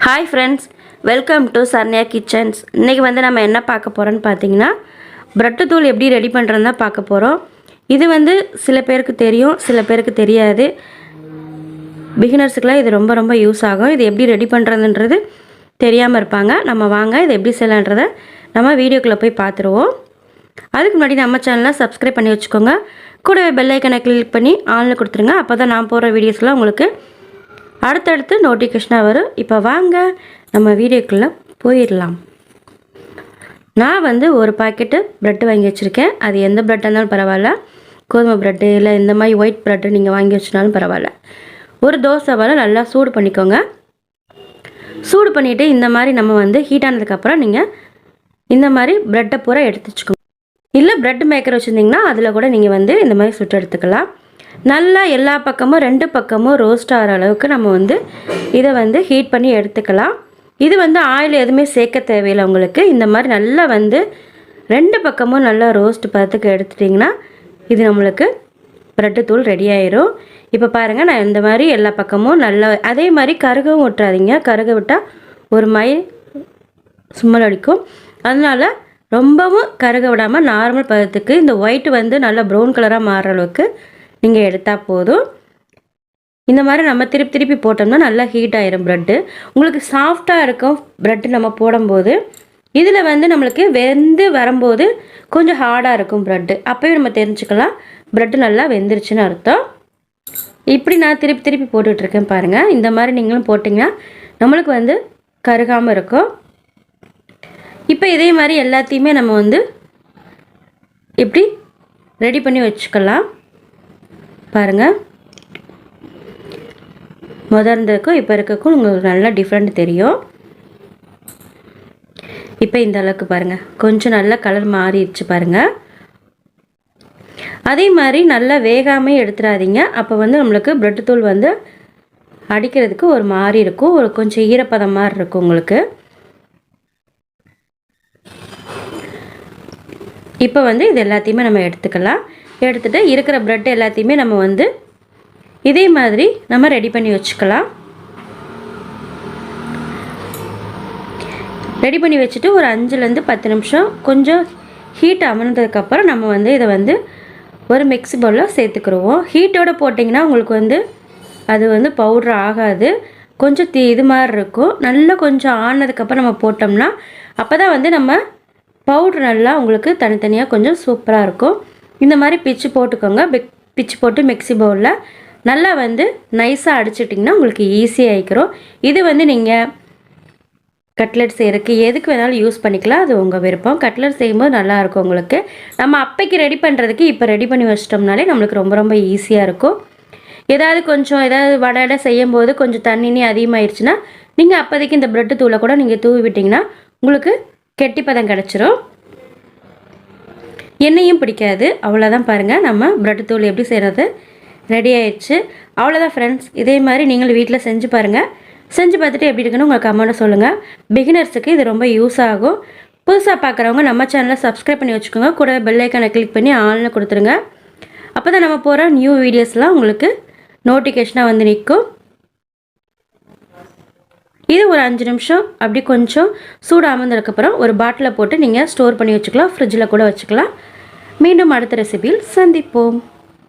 Hi friends, welcome to Sarnya Kitchens. இன்னைக்கு வந்து நம்ம என்ன பார்க்க போறோம்னு பாத்தீங்கன்னா பிரெட் தூள் எப்படி ரெடி பண்றதுன்னு பார்க்க போறோம். இது வந்து சில பேருக்கு தெரியும், சில பேருக்கு தெரியாது. பிகினர்ஸ்க்குலாம் இது ரொம்ப யூஸ் ஆகும். இது எப்படி ரெடி பண்றதுன்றது தெரியாம இருப்பாங்க. நம்ம வாங்க இது எப்படி செய்யலாம்ன்றத நம்ம வீடியோக்குள்ள போய் பாத்துருவோம். அதுக்கு முன்னாடி நம்ம சேனலை சப்ஸ்கிரைப் பண்ணி வச்சுக்கோங்க. கூடவே பெல் ஐகானை கிளிக் பண்ணி ஆல்ல கொடுத்துருங்க. அப்பதான் நான் போற வீடியோஸ்லாம் உங்களுக்கு அடுத்தடுத்து நோட்டிஃபிகேஷனாக வரும். இப்போ வாங்க நம்ம வீடியோக்குள்ளே போயிடலாம். நான் வந்து ஒரு பாக்கெட்டு ப்ரெட்டு வாங்கி வச்சுருக்கேன். அது எந்த ப்ரெட்டாக இருந்தாலும் பரவாயில்ல, கோதுமை ப்ரெட்டு இல்லை இந்த மாதிரி ஒயிட் ப்ரெட்டு நீங்கள் வாங்கி வச்சுனாலும் பரவாயில்ல. ஒரு தோசை வலை நல்லா சூடு பண்ணிக்கோங்க. சூடு பண்ணிவிட்டு இந்த மாதிரி நம்ம வந்து ஹீட் ஆனதுக்கப்புறம் நீங்கள் இந்த மாதிரி ப்ரெட்டை பூரா எடுத்து வச்சுக்கோங்க. இல்லை ப்ரெட் மேக்கர் வச்சுருந்திங்கன்னா அதில் கூட நீங்கள் வந்து இந்த மாதிரி சுட்டு எடுத்துக்கலாம். நல்லா எல்லா பக்கமும் 2 பக்கமும் ரோஸ்ட் ஆகிற அளவுக்கு நம்ம வந்து இதை வந்து ஹீட் பண்ணி எடுத்துக்கலாம். இது வந்து ஆயில் எதுவுமே சேர்க்க தேவையில்லை உங்களுக்கு. இந்த மாதிரி நல்லா வந்து 2 பக்கமும் நல்லா ரோஸ்ட் பார்த்துக்கு எடுத்துட்டிங்கன்னா இது நம்மளுக்கு ப்ரெட்டு தூள் ரெடி ஆயிரும். இப்போ பாருங்கள், நான் இந்த மாதிரி எல்லா பக்கமும் நல்லா அதே மாதிரி கருகவும் விட்டுறாதீங்க. கருக விட்டால் ஒரு சும்மல் அடிக்கும். அதனால் ரொம்பவும் கருக விடாமல் நார்மல் பதத்துக்கு இந்த ஒயிட் வந்து நல்லா ப்ரௌன் கலராக மாறுற அளவுக்கு நீங்கள் எடுத்தால் போதும். இந்த மாதிரி நம்ம திருப்பி போட்டோம்னா நல்லா ஹீட் ஆயிரும் ப்ரெட்டு. உங்களுக்கு சாஃப்டாக இருக்கும் ப்ரெட்டு நம்ம போடும்போது. இதில் வந்து நம்மளுக்கு வெந்து வரும்போது கொஞ்சம் ஹார்டாக இருக்கும் ப்ரெட்டு. அப்போவே நம்ம தெரிஞ்சுக்கலாம் ப்ரெட்டு நல்லா வெந்துருச்சுன்னு அர்த்தம். இப்படி நான் திருப்பி போட்டுட்ருக்கேன் பாருங்கள். இந்த மாதிரி நீங்களும் போட்டிங்கன்னா நம்மளுக்கு வந்து கருகாமல் இருக்கும். இப்போ இதே மாதிரி எல்லாத்தையுமே நம்ம வந்து இப்படி ரெடி பண்ணி வச்சுக்கலாம். பாருங்கள், முதர்ந்ததுக்கும் இப்போ இருக்கக்கும் உங்களுக்கு நல்லா டிஃப்ரெண்ட் தெரியும். இப்போ இந்த அளவுக்கு பாருங்கள், கொஞ்சம் நல்லா கலர் மாறிடுச்சு பாருங்கள். அதே மாதிரி நல்லா வேகாமே எடுத்துடாதீங்க. அப்போ வந்து நம்மளுக்கு ப்ரெட் தூள் வந்து அடிக்கிறதுக்கு ஒரு மாதிரி இருக்கும், ஒரு கொஞ்சம் ஈரப்பதம் மாதிரி இருக்கும் உங்களுக்கு. இப்போ வந்து இது எல்லாத்தையுமே நம்ம எடுத்துக்கலாம். எடுத்துகிட்டு இருக்கிற ப்ரெட் எல்லாத்தையுமே நம்ம வந்து இதே மாதிரி நம்ம ரெடி பண்ணி வச்சுக்கலாம். ரெடி பண்ணி வச்சுட்டு ஒரு 5லேருந்து 10 நிமிஷம் கொஞ்சம் ஹீட் அமர்ந்ததுக்கப்புறம் நம்ம வந்து இதை வந்து ஒரு மிக்ஸி பவுலில் சேர்த்துக்கிடுவோம். ஹீட்டோடு போட்டிங்கன்னா உங்களுக்கு வந்து அது வந்து பவுட்ரு ஆகாது, கொஞ்சம் இது மாதிரி இருக்கும். நல்லா கொஞ்சம் ஆனதுக்கப்புறம் நம்ம போட்டோம்னா அப்போ தான் வந்து நம்ம பவுட்ரு நல்லா உங்களுக்கு தனித்தனியாக கொஞ்சம் சூப்பராக இருக்கும். இந்த மாதிரி பிச்சு போட்டுக்கோங்க. பிச்சு போட்டு மிக்ஸி பவுலில் நல்லா வந்து நைஸாக அடிச்சிட்டிங்கன்னா உங்களுக்கு ஈஸியாக ஆகிக்கிறோம். இது வந்து நீங்கள் கட்லெட் செய்கிறதுக்கு எதுக்கு வேணாலும் யூஸ் பண்ணிக்கலாம், அது உங்கள் விருப்பம். கட்லெட் செய்யும்போது நல்லாயிருக்கும் உங்களுக்கு. நம்ம அப்பைக்கு ரெடி பண்ணுறதுக்கு இப்போ ரெடி பண்ணி வச்சிட்டோம்னாலே நம்மளுக்கு ரொம்ப ஈஸியாக இருக்கும். ஏதாவது வடை செய்யும்போது கொஞ்சம் தண்ணி அதிகமாகிடுச்சுன்னா நீங்கள் அப்போதைக்கு இந்த ப்ரெட்டு தூளை கூட நீங்கள் தூவி விட்டிங்கன்னா உங்களுக்கு கெட்டிப்பதம் கிடச்சிரும், எண்ணெயும் பிடிக்காது. அவ்வளோதான் பாருங்கள், நம்ம ப்ரெட் தூள் எப்படி செய்கிறது ரெடி ஆயிடுச்சு. அவ்வளோதான் ஃப்ரெண்ட்ஸ். இதே மாதிரி நீங்களும் வீட்டில் செஞ்சு பாருங்கள். செஞ்சு பார்த்துட்டு எப்படி இருக்குன்னு உங்கள் கமெண்ட்டை சொல்லுங்கள். பிகினர்ஸுக்கு இது ரொம்ப யூஸ் ஆகும். புதுசாக பார்க்குறவங்க நம்ம சேனலை சப்ஸ்கிரைப் பண்ணி வச்சுக்கோங்க. கூட பெல் ஐக்கானை கிளிக் பண்ணி ஆல்னு கொடுத்துருங்க. அப்போ தான் நம்ம போகிற நியூ வீடியோஸ்லாம் உங்களுக்கு நோட்டிஃபிகேஷனாக வந்து நிற்கும். இது ஒரு 5 நிமிஷம் அப்படி கொஞ்சம் சூடு அமர்ந்ததுக்கப்புறம் ஒரு பாட்டிலில் போட்டு நீங்கள் ஸ்டோர் பண்ணி வச்சுக்கலாம். ஃப்ரிட்ஜில் கூட வச்சுக்கலாம். மீண்டும் அடுத்த ரெசிபியில் சந்திப்போம்.